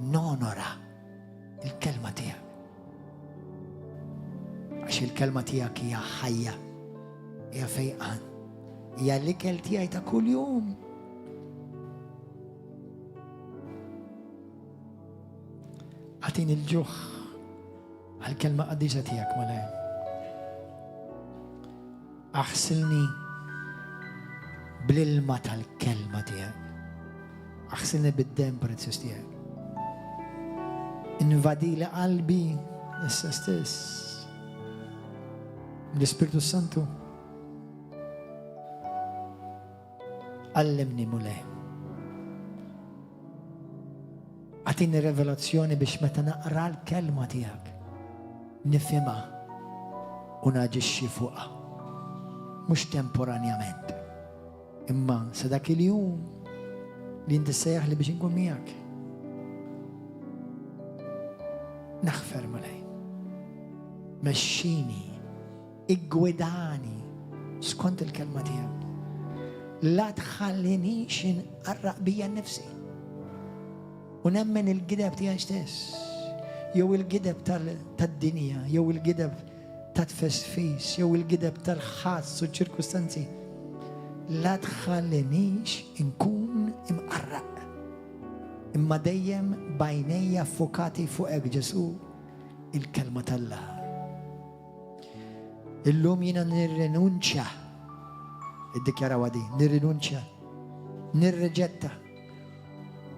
nonora il-kelma tiegħek. Għax il-kelma tiegħek hija ħajja, hija fejqan, hija l-ikel tiegħi ta' kuljum. Għatini l-ġuħ għal-kelma qaddisa tiegħek Mulej. Aħsilni bl-ilma tal-kelma tiegħek. Aħsilni bid-dem prezzjuż tiegħek. Invadili qalbi issa stess. L-Ispiritu Santu. Allimni Mulej. Għatini revelazzjoni biex meta naqra l-kelma tiegħek nifhimha u naġixxi fuqha. Mhux temporanjament. Imma sa dak il-jum li inti sejjaħli biex inkun miegħek. Naħfer Mulej. Mexxini, iggwidani skont il-kelma tiegħek. La tħallinix inqarraq bija nnifsi. U nemmen il-gideb tiegħi stess. Jew il-gideb tad-dinja, jew il-gideb tat-tfesfis, jew il-gideb tal-ħass u ċirkustanzi. La tħallinix inkun imqarraq. Imma dejjem bajnejja fokati fuqek Ġesu il-kelma tal-Alla. Illum jiena nirrinunċja. Iddikjaraw għadi, nirrinunċja. Nirreġetta.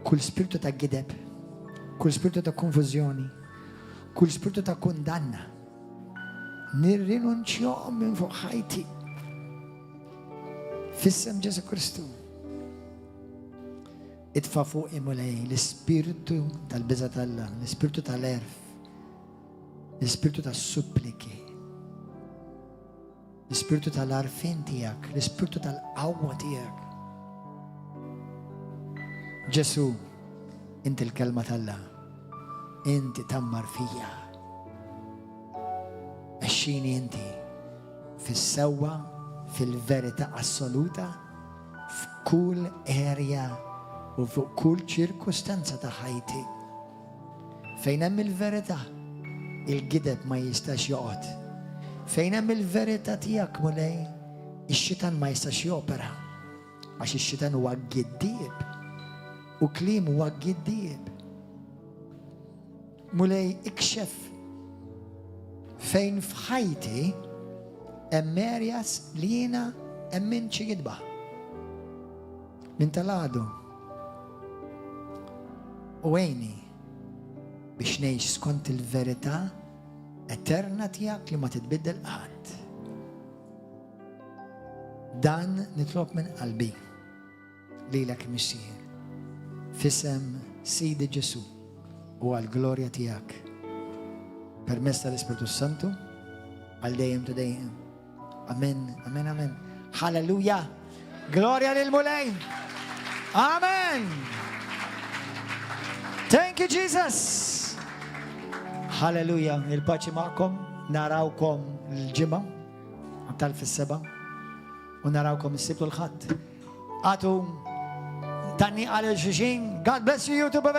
Kull spiritu ta' gideb, kull spiritu ta' konfużjoni, kull spiritu ta' kundanna. Nirrinunċjahom minn fuq ħajti. Fissem Ġesu Kristu. Itfa' fuq Mulej l-ispiritu tal-biża' tal-Alla, l-ispiritu tal-erf, l-ispiritu tas-suppliki, l-ispiritu tal-arfin tiegħek, l-ispiritu tal-qawwa tiegħek. Ġesu, inti l-kelma tal-Alla, inti tammar fija. Mexxini inti fis-sewwa, fil-verità assoluta, f'kull area u fuq kull ċirkustanza ta' ħajti. Fejn hemm il-verità, il-gideb ma jistax joqgħod. Fejn hemm il-verità tiegħek Mulej, ix-xitan ma jistax jopera. Għax ix-xitan huwa giddieb. U kliem huwa giddieb. Mulej ikxef fejn f'ħajti hemm areas li jiena emmin xi gidba. Min tal-għadu. U għejni biex ngħix skont il-verità eterna tiegħek li ma titbiddel qatt. Dan nitlob minn qalbi lilek Missieħ. Fisem Sidi Ġesu u għal-glorja tiegħek. Permezz tal-Ispiritu Santu għal dejjem ta' dejjem. Amen, amen, amen. Halleluja. Glorja lil Mulej. Amen. Thank you, Jesus. Halleluja. Il-paċi ma'kom. Narawkom l-ġimgħa tal-fis-seba' u narawkom is-Sibt u l-Ħadd. Għatu tanni għal il-xixin. God bless you, YouTube.